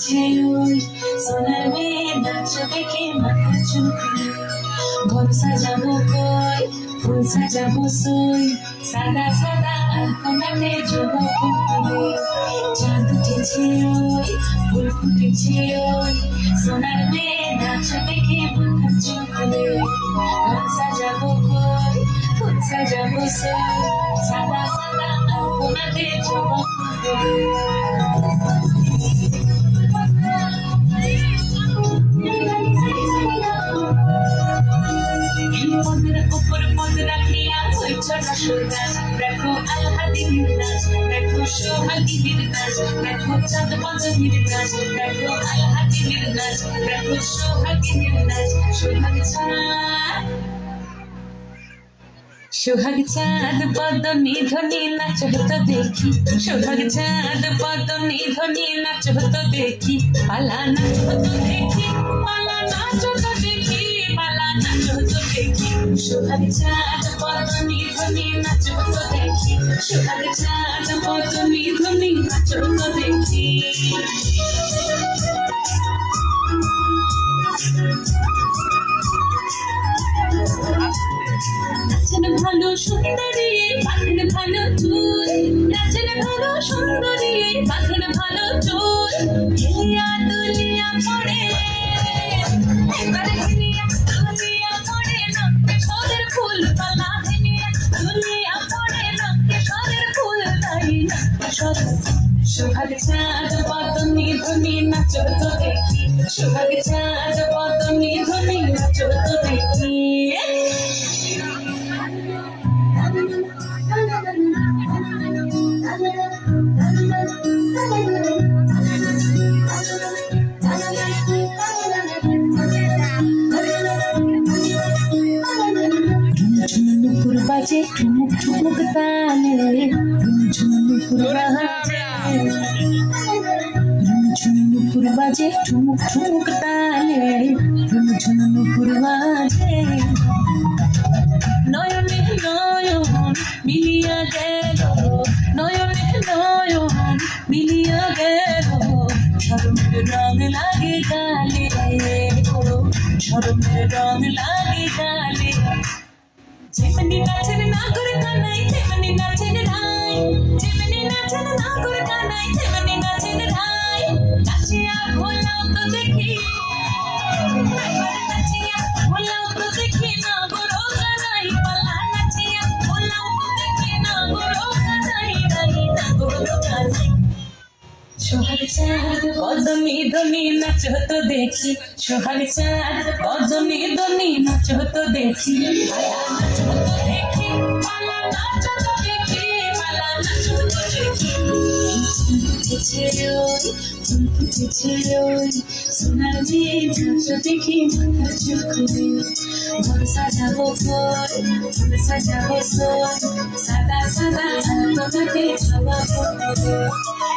ফুটেছে ওই সোনার মেয়ে নাচ দেখে মাথা চুলকুলে ঘর সাজাবো কই ফুল সাজাবো সই সাদা সাদা আলপনাতে জবা ফুটবে চাঁদ উঠেছে ওই ফুল ফুটেছে ওই সোনার মেয়ে নাচ দেখে মাথা চুলকুলে ঘর সাজাবো কই ফুল সাজাবো সই সাদা সাদা আলপনাতে জবা ফুটবে দেখো আলহাদিনের নাচ দেখো সোহাগীদের নাচ দেখো চাঁদ বাঁধবীর নাচ দেখো আলহাদিনের নাচ দেখো সোহাগীদের নাচ সোহাগ চাঁদ পদ নিধনি নাচ হতো দেখি সোহাগ চাঁদ পদ নিধনি নাচ হতো দেখি পালা নাচ হতো দেখি পালা নাচ হতো দেখি পালা নাচ হতো দেখি সোহাগ চাঁদ পদ নিধনি নাচ হতো দেখি সোহাগ চাঁদ পদ নিধনি নাচ হতো দেখি নাচেন ভালো সুন্দরী বাঁধেন ভালো চুল নাচেন ভালো সুন্দরী বাঁধেন ভালো চুল হেলিয়া দুলিয়া পড়ে এবারে হেলিয়া দুলিয়া পড়ে নক্কে সদের ফুল পালা হেলিয়া দুলিয়া পড়ে নক্কে সদের ফুল তাই নক্কে সদের সোহাগ চাঁদ পদ নিধনি নাচ তো দেখি সোহাগ চাঁদ পদ নিধনি নাচ তো দেখি নুপুর বাজে ঠুমুক ঠুমুক তালে নুপুর বাজে ঠুমুক ঠুমুক তালে নুপুর বাজে নয়নে নয়ন মিলিয়া গেল নয়নে নয়ন মিলিয়া গেল শরমের রং লাগে গালে শরমের রং লাগে গালে যেমনি নাচেন না করে কানাই তেমনি নাচেন রাই যেমনি নাচেন না করে কানাই তেমনি নাচেন রাই নাচিয়া ভোলাও তো দেখি নাচিয়া ভোলাও তো দেখি না বড় কানাই পালা নাচিয়া ভোলাও তো দেখি না বড় কানাই রাই না বড় কানাই সোহাগ চাঁদ পদ নিধনি নাচ হতো দেখি সোহাগ চাঁদ পদ নিধনি নাচ হতো দেখি পালা নাচ হতো দেখি পালা নাচ হতো দেখি পালা নাচ হতো দেখি ফুটেছে ওই ফুল ফুটেছে ওই সোনার মেয়ে নাচ দেখি মাথা চুলকুলে ঘর সাজাবো কই ফুল সাজাবো সই সাদা সাদা আলপনাতে জবা ফুটবে